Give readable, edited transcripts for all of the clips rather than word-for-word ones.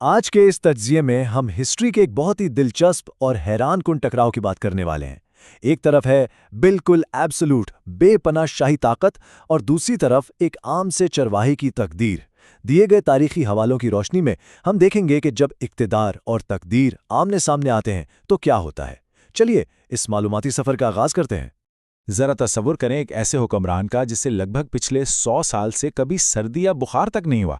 آج کے اس تجزیے میں ہم ہسٹری کے ایک بہت ہی دلچسپ اور حیران کن ٹکراؤ کی بات کرنے والے ہیں۔ ایک طرف ہے بالکل ایبسولوٹ بے پناہ شاہی طاقت اور دوسری طرف ایک عام سے چرواہے کی تقدیر۔ دیے گئے تاریخی حوالوں کی روشنی میں ہم دیکھیں گے کہ جب اقتدار اور تقدیر آمنے سامنے آتے ہیں تو کیا ہوتا ہے۔ چلیے اس معلوماتی سفر کا آغاز کرتے ہیں۔ ذرا تصور کریں ایک ایسے حکمران کا جسے لگ بھگ پچھلے 100 سال سے کبھی سردی یا بخار تک نہیں ہوا۔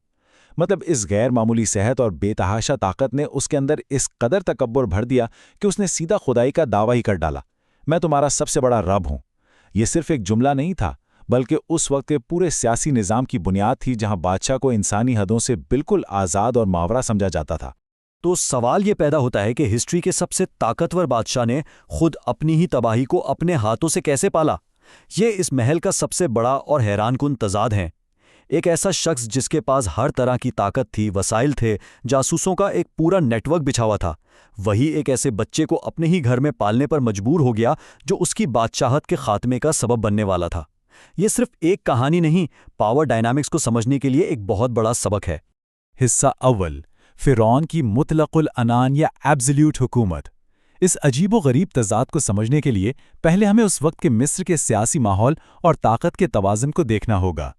مطلب اس غیر معمولی صحت اور بے تحاشا طاقت نے اس کے اندر اس قدر تکبر بھر دیا کہ اس نے سیدھا خدائی کا دعویٰ ہی کر ڈالا، میں تمہارا سب سے بڑا رب ہوں۔ یہ صرف ایک جملہ نہیں تھا، بلکہ اس وقت کے پورے سیاسی نظام کی بنیاد تھی جہاں بادشاہ کو انسانی حدوں سے بالکل آزاد اور ماورا سمجھا جاتا تھا۔ تو سوال یہ پیدا ہوتا ہے کہ ہسٹری کے سب سے طاقتور بادشاہ نے خود اپنی ہی تباہی کو اپنے ہاتھوں سے کیسے پالا؟ یہ اس محل کا سب سے بڑا اور حیران کن تضاد ہے۔ ایک ایسا شخص جس کے پاس ہر طرح کی طاقت تھی، وسائل تھے، جاسوسوں کا ایک پورا نیٹ ورک بچھا ہوا تھا، وہی ایک ایسے بچے کو اپنے ہی گھر میں پالنے پر مجبور ہو گیا جو اس کی بادشاہت کے خاتمے کا سبب بننے والا تھا۔ یہ صرف ایک کہانی نہیں، پاور ڈائنامکس کو سمجھنے کے لیے ایک بہت بڑا سبق ہے۔ حصہ اول، فرعون کی مطلق العنان یا ایبسلیوٹ حکومت۔ اس عجیب و غریب تضاد کو سمجھنے کے لیے پہلے ہمیں اس وقت کے مصر کے سیاسی ماحول اور طاقت کے توازن کو دیکھنا ہوگا۔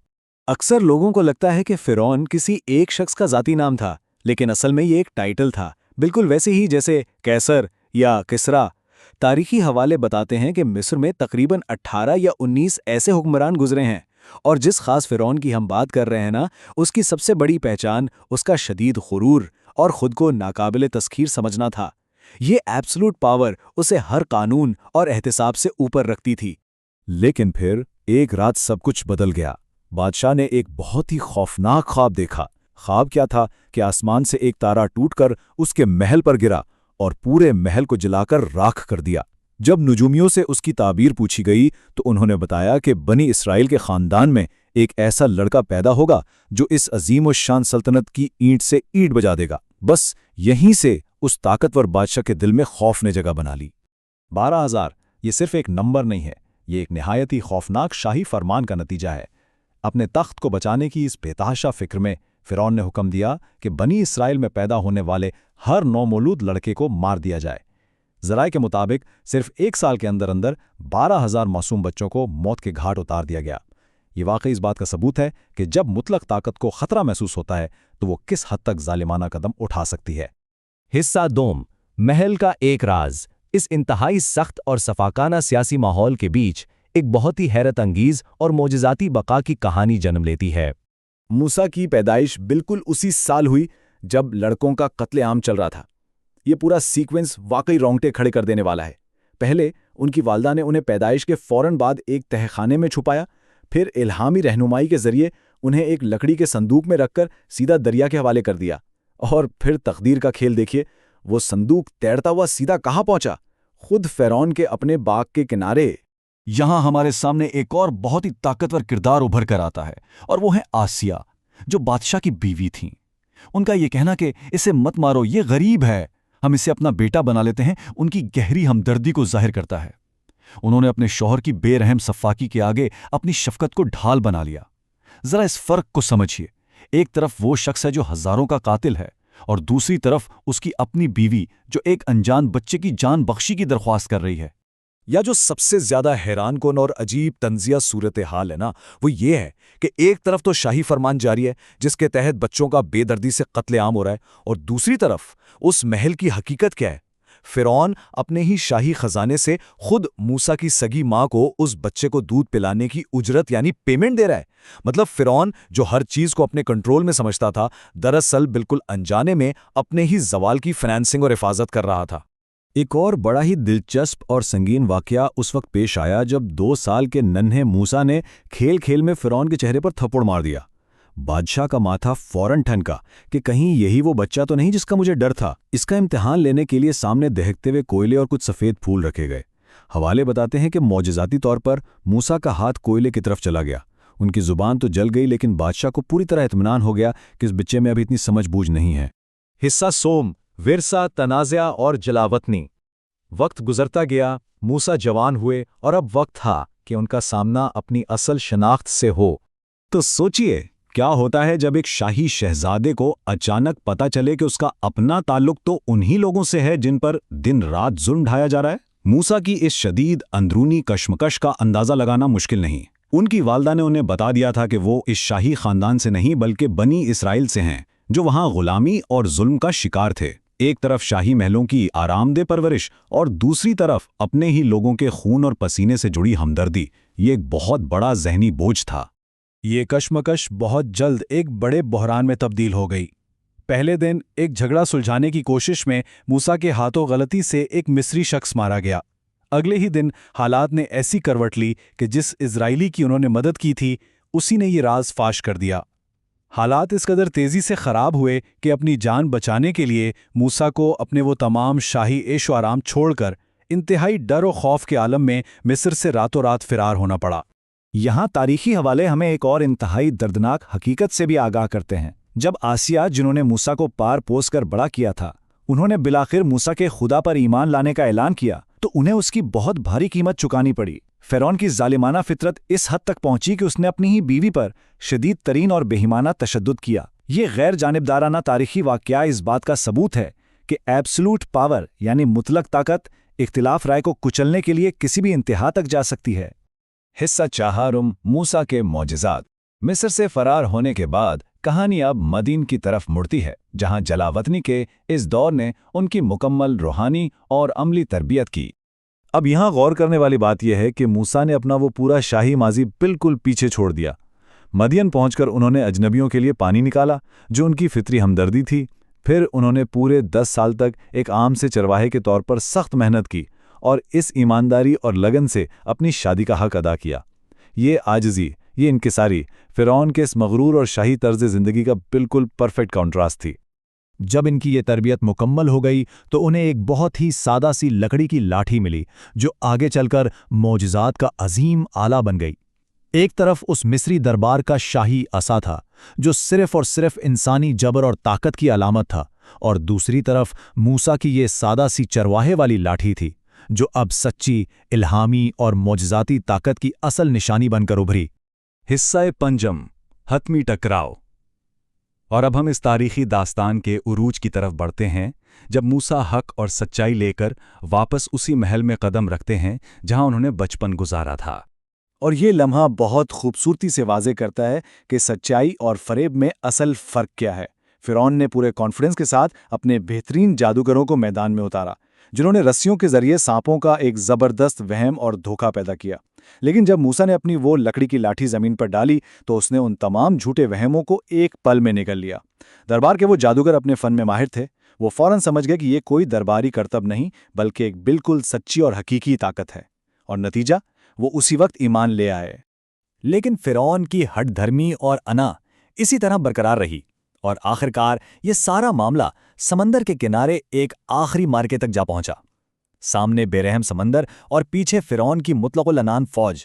اکثر لوگوں کو لگتا ہے کہ فرعون کسی ایک شخص کا ذاتی نام تھا، لیکن اصل میں یہ ایک ٹائٹل تھا، بالکل ویسے ہی جیسے کیسر یا کسرا۔ تاریخی حوالے بتاتے ہیں کہ مصر میں تقریباً 18 یا 19 ایسے حکمران گزرے ہیں، اور جس خاص فرعون کی ہم بات کر رہے ہیں نا، اس کی سب سے بڑی پہچان اس کا شدید غرور اور خود کو ناقابل تسخیر سمجھنا تھا۔ یہ ایبسولوٹ پاور اسے ہر قانون اور احتساب سے اوپر رکھتی تھی۔ لیکن پھر ایک رات سب کچھ بدل گیا۔ بادشاہ نے ایک بہت ہی خوفناک خواب دیکھا۔ خواب کیا تھا کہ آسمان سے ایک تارا ٹوٹ کر اس کے محل پر گرا اور پورے محل کو جلا کر راکھ کر دیا۔ جب نجومیوں سے اس کی تعبیر پوچھی گئی تو انہوں نے بتایا کہ بنی اسرائیل کے خاندان میں ایک ایسا لڑکا پیدا ہوگا جو اس عظیم و شان سلطنت کی اینٹ سے اینٹ بجا دے گا۔ بس یہیں سے اس طاقتور بادشاہ کے دل میں خوف نے جگہ بنا لی۔ 12,000 یہ صرف ایک نمبر نہیں ہے، یہ ایک نہایت ہی خوفناک شاہی فرمان کا نتیجہ ہے۔ اپنے تخت کو بچانے کی اس بے تحاشا فکر میں فرعون نے حکم دیا کہ بنی اسرائیل میں پیدا ہونے والے ہر نومولود لڑکے کو مار دیا جائے۔ ذرائع کے مطابق صرف 1 سال کے اندر 12,000 معصوم بچوں کو موت کے گھاٹ اتار دیا گیا۔ یہ واقعی اس بات کا ثبوت ہے کہ جب مطلق طاقت کو خطرہ محسوس ہوتا ہے تو وہ کس حد تک ظالمانہ قدم اٹھا سکتی ہے۔ حصہ دوم، محل کا ایک راز۔ اس انتہائی سخت اور سفاکانہ سیاسی ماحول کے بیچ ایک بہت ہی حیرت انگیز اور معجزاتی بقا کی کہانی جنم لیتی ہے۔ موسیٰ کی پیدائش بالکل اسی سال ہوئی جب لڑکوں کا قتل عام چل رہا تھا۔ یہ پورا سیکوینس واقعی رونگٹے کھڑے کر دینے والا ہے۔ پہلے ان کی والدہ نے انہیں پیدائش کے فوراً بعد ایک تہہ خانے میں چھپایا، پھر الہامی رہنمائی کے ذریعے انہیں ایک لکڑی کے صندوق میں رکھ کر سیدھا دریا کے حوالے کر دیا، اور پھر تقدیر کا کھیل دیکھیے، وہ صندوق تیرتا ہوا سیدھا کہاں پہنچا؟ خود فرعون کے اپنے باغ کے کنارے۔ یہاں ہمارے سامنے ایک اور بہت ہی طاقتور کردار ابھر کر آتا ہے، اور وہ ہے آسیہ، جو بادشاہ کی بیوی تھیں۔ ان کا یہ کہنا کہ اسے مت مارو، یہ غریب ہے، ہم اسے اپنا بیٹا بنا لیتے ہیں، ان کی گہری ہمدردی کو ظاہر کرتا ہے۔ انہوں نے اپنے شوہر کی بے رحم سفاکی کے آگے اپنی شفقت کو ڈھال بنا لیا۔ ذرا اس فرق کو سمجھیے، ایک طرف وہ شخص ہے جو ہزاروں کا قاتل ہے، اور دوسری طرف اس کی اپنی بیوی جو ایک انجان بچے کی جان بخشی کی درخواست کر رہی ہے۔ یا جو سب سے زیادہ حیران کن اور عجیب تنزیہ صورتحال ہے نا، وہ یہ ہے کہ ایک طرف تو شاہی فرمان جاری ہے جس کے تحت بچوں کا بے دردی سے قتل عام ہو رہا ہے، اور دوسری طرف اس محل کی حقیقت کیا ہے؟ فرعون اپنے ہی شاہی خزانے سے خود موسیٰ کی سگی ماں کو اس بچے کو دودھ پلانے کی اجرت یعنی پیمنٹ دے رہا ہے۔ مطلب فرعون جو ہر چیز کو اپنے کنٹرول میں سمجھتا تھا، دراصل بالکل انجانے میں اپنے ہی زوال کی فنانسنگ اور حفاظت کر رہا تھا۔ ایک اور بڑا ہی دلچسپ اور سنگین واقعہ اس وقت پیش آیا جب 2 سال کے ننھے موسیٰ نے کھیل کھیل میں فرعون کے چہرے پر تھپڑ مار دیا۔ بادشاہ کا ماتھا فوراً ٹھنکا کہ کہیں یہی وہ بچہ تو نہیں جس کا مجھے ڈر تھا۔ اس کا امتحان لینے کے لیے سامنے دہکتے ہوئے کوئلے اور کچھ سفید پھول رکھے گئے۔ حوالے بتاتے ہیں کہ معجزاتی طور پر موسیٰ کا ہاتھ کوئلے کی طرف چلا گیا۔ ان کی زبان تو جل گئی، لیکن بادشاہ کو پوری طرح اطمینان ہو گیا کہ اس بچے میں ابھی اتنی سمجھ بوجھ نہیں ہے۔ حصہ سوم، ورثہ، تنازع اور جلاوطنی۔ وقت گزرتا گیا، موسیٰ جوان ہوئے، اور اب وقت تھا کہ ان کا سامنا اپنی اصل شناخت سے ہو۔ تو سوچئے کیا ہوتا ہے جب ایک شاہی شہزادے کو اچانک پتہ چلے کہ اس کا اپنا تعلق تو انہی لوگوں سے ہے جن پر دن رات ظلم ڈھایا جا رہا ہے؟ موسیٰ کی اس شدید اندرونی کشمکش کا اندازہ لگانا مشکل نہیں۔ ان کی والدہ نے انہیں بتا دیا تھا کہ وہ اس شاہی خاندان سے نہیں بلکہ بنی اسرائیل سے ہیں، جو وہاں غلامی اور ظلم کا شکار تھے۔ ایک طرف شاہی محلوں کی آرام دہ پرورش اور دوسری طرف اپنے ہی لوگوں کے خون اور پسینے سے جڑی ہمدردی، یہ ایک بہت بڑا ذہنی بوجھ تھا۔ یہ کشمکش بہت جلد ایک بڑے بحران میں تبدیل ہو گئی۔ پہلے دن ایک جھگڑا سلجھانے کی کوشش میں موسیٰ کے ہاتھوں غلطی سے ایک مصری شخص مارا گیا۔ اگلے ہی دن حالات نے ایسی کروٹ لی کہ جس اسرائیلی کی انہوں نے مدد کی تھی اسی نے یہ راز فاش کر دیا۔ حالات اس قدر تیزی سے خراب ہوئے کہ اپنی جان بچانے کے لیے موسیٰ کو اپنے وہ تمام شاہی عیش و آرام چھوڑ کر انتہائی ڈر و خوف کے عالم میں مصر سے راتوں رات فرار ہونا پڑا۔ یہاں تاریخی حوالے ہمیں ایک اور انتہائی دردناک حقیقت سے بھی آگاہ کرتے ہیں۔ جب آسیہ، جنہوں نے موسیٰ کو پار پوس کر بڑا کیا تھا، انہوں نے بالآخر موسیٰ کے خدا پر ایمان لانے کا اعلان کیا تو انہیں اس کی بہت بھاری قیمت چکانی پڑی۔ فرعون کی ظالمانہ فطرت اس حد تک پہنچی کہ اس نے اپنی ہی بیوی پر شدید ترین اور بےایمانہ تشدد کیا۔ یہ غیر جانبدارانہ تاریخی واقعہ اس بات کا ثبوت ہے کہ ایبسلوٹ پاور یعنی مطلق طاقت اختلاف رائے کو کچلنے کے لیے کسی بھی انتہا تک جا سکتی ہے۔ حصہ چہارم، موسیٰ کے معجزات۔ مصر سے فرار ہونے کے بعد کہانی اب مدین کی طرف مڑتی ہے، جہاں جلاوطنی کے اس دور نے ان کی مکمل روحانی اور عملی تربیت کی۔ اب یہاں غور کرنے والی بات یہ ہے کہ موسیٰ نے اپنا وہ پورا شاہی ماضی بالکل پیچھے چھوڑ دیا۔ مدین پہنچ کر انہوں نے اجنبیوں کے لیے پانی نکالا، جو ان کی فطری ہمدردی تھی۔ پھر انہوں نے پورے 10 سال تک ایک عام سے چرواہے کے طور پر سخت محنت کی اور اس ایمانداری اور لگن سے اپنی شادی کا حق ادا کیا۔ یہ عاجزی، یہ انکساری فرعون کے اس مغرور اور شاہی طرز زندگی کا بالکل پرفیکٹ کانٹراسٹ تھی۔ جب ان کی یہ تربیت مکمل ہو گئی تو انہیں ایک بہت ہی سادہ سی لکڑی کی لاٹھی ملی، جو آگے چل کر معجزات کا عظیم آلہ بن گئی۔ ایک طرف اس مصری دربار کا شاہی عصا تھا، جو صرف اور صرف انسانی جبر اور طاقت کی علامت تھا، اور دوسری طرف موسیٰ کی یہ سادہ سی چرواہے والی لاٹھی تھی، جو اب سچی، الہامی اور معجزاتی طاقت کی اصل نشانی بن کر ابھری۔ حصہ پنجم، حتمی ٹکراؤ۔ اور اب ہم اس تاریخی داستان کے عروج کی طرف بڑھتے ہیں، جب موسیٰ حق اور سچائی لے کر واپس اسی محل میں قدم رکھتے ہیں جہاں انہوں نے بچپن گزارا تھا۔ اور یہ لمحہ بہت خوبصورتی سے واضح کرتا ہے کہ سچائی اور فریب میں اصل فرق کیا ہے۔ فرعون نے پورے کانفیڈنس کے ساتھ اپنے بہترین جادوگروں کو میدان میں اتارا، جنہوں نے رسیوں کے ذریعے سانپوں کا ایک زبردست وہم اور دھوکہ پیدا کیا۔ لیکن جب موسیٰ نے اپنی وہ لکڑی کی لاٹھی زمین پر ڈالی تو اس نے ان تمام جھوٹے وہموں کو ایک پل میں نگل لیا۔ دربار کے وہ جادوگر اپنے فن میں ماہر تھے، وہ فوراً سمجھ گئے کہ یہ کوئی درباری کرتب نہیں بلکہ ایک بالکل سچی اور حقیقی طاقت ہے، اور نتیجہ وہ اسی وقت ایمان لے آئے۔ لیکن فرعون کی ہٹ دھرمی اور انا اسی طرح برقرار رہی، اور آخرکار یہ سارا معاملہ سمندر کے کنارے ایک آخری مارکے تک جا پہنچا۔ سامنے بے رحم سمندر اور پیچھے فرعون کی مطلق العنان فوج۔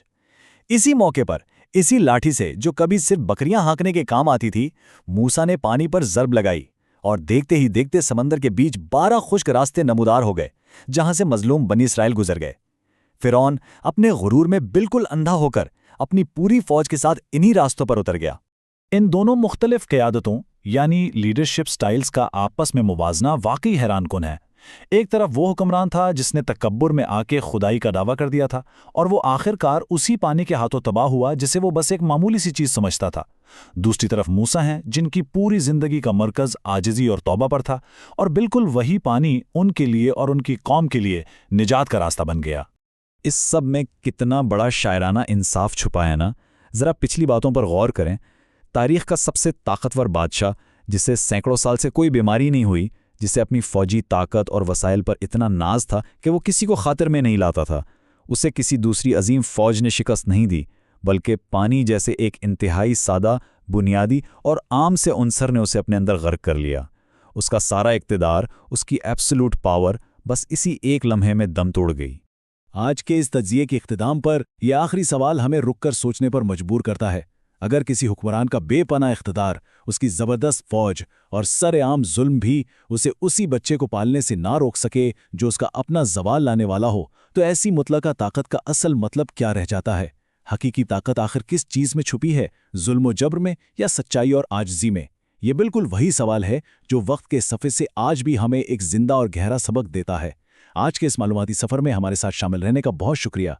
اسی موقع پر اسی لاٹھی سے، جو کبھی صرف بکریاں ہانکنے کے کام آتی تھی، موسیٰ نے پانی پر ضرب لگائی، اور دیکھتے ہی دیکھتے سمندر کے بیچ 12 خشک راستے نمودار ہو گئے، جہاں سے مظلوم بنی اسرائیل گزر گئے۔ فرعون اپنے غرور میں بالکل اندھا ہو کر اپنی پوری فوج کے ساتھ انہی راستوں پر اتر گیا۔ ان دونوں مختلف قیادتوں یعنی لیڈرشپ سٹائلز کا آپس میں موازنہ واقعی حیران کن ہے۔ ایک طرف وہ حکمران تھا جس نے تکبر میں آ کے خدائی کا دعویٰ کر دیا تھا، اور وہ آخرکار اسی پانی کے ہاتھوں تباہ ہوا جسے وہ بس ایک معمولی سی چیز سمجھتا تھا۔ دوسری طرف موسیٰ ہیں جن کی پوری زندگی کا مرکز عاجزی اور توبہ پر تھا، اور بالکل وہی پانی ان کے لیے اور ان کی قوم کے لیے نجات کا راستہ بن گیا۔ اس سب میں کتنا بڑا شاعرانہ انصاف چھپا ہے نا۔ ذرا پچھلی باتوں پر غور کریں۔ تاریخ کا سب سے طاقتور بادشاہ، جسے سینکڑوں سال سے کوئی بیماری نہیں ہوئی، جسے اپنی فوجی طاقت اور وسائل پر اتنا ناز تھا کہ وہ کسی کو خاطر میں نہیں لاتا تھا، اسے کسی دوسری عظیم فوج نے شکست نہیں دی، بلکہ پانی جیسے ایک انتہائی سادہ، بنیادی اور عام سے عنصر نے اسے اپنے اندر غرق کر لیا۔ اس کا سارا اقتدار، اس کی ایبسولوٹ پاور بس اسی ایک لمحے میں دم توڑ گئی۔ آج کے اس تجزیے کے اختتام پر یہ آخری سوال ہمیں رک کر سوچنے پر مجبور کرتا ہے۔ اگر کسی حکمران کا بے پناہ اقتدار، اس کی زبردست فوج اور سر عام ظلم بھی اسے اسی بچے کو پالنے سے نہ روک سکے جو اس کا اپنا زوال لانے والا ہو، تو ایسی مطلقہ طاقت کا اصل مطلب کیا رہ جاتا ہے؟ حقیقی طاقت آخر کس چیز میں چھپی ہے، ظلم و جبر میں یا سچائی اور عاجزی میں؟ یہ بالکل وہی سوال ہے جو وقت کے صفحے سے آج بھی ہمیں ایک زندہ اور گہرا سبق دیتا ہے۔ آج کے اس معلوماتی سفر میں ہمارے ساتھ شامل رہنے کا بہت شکریہ۔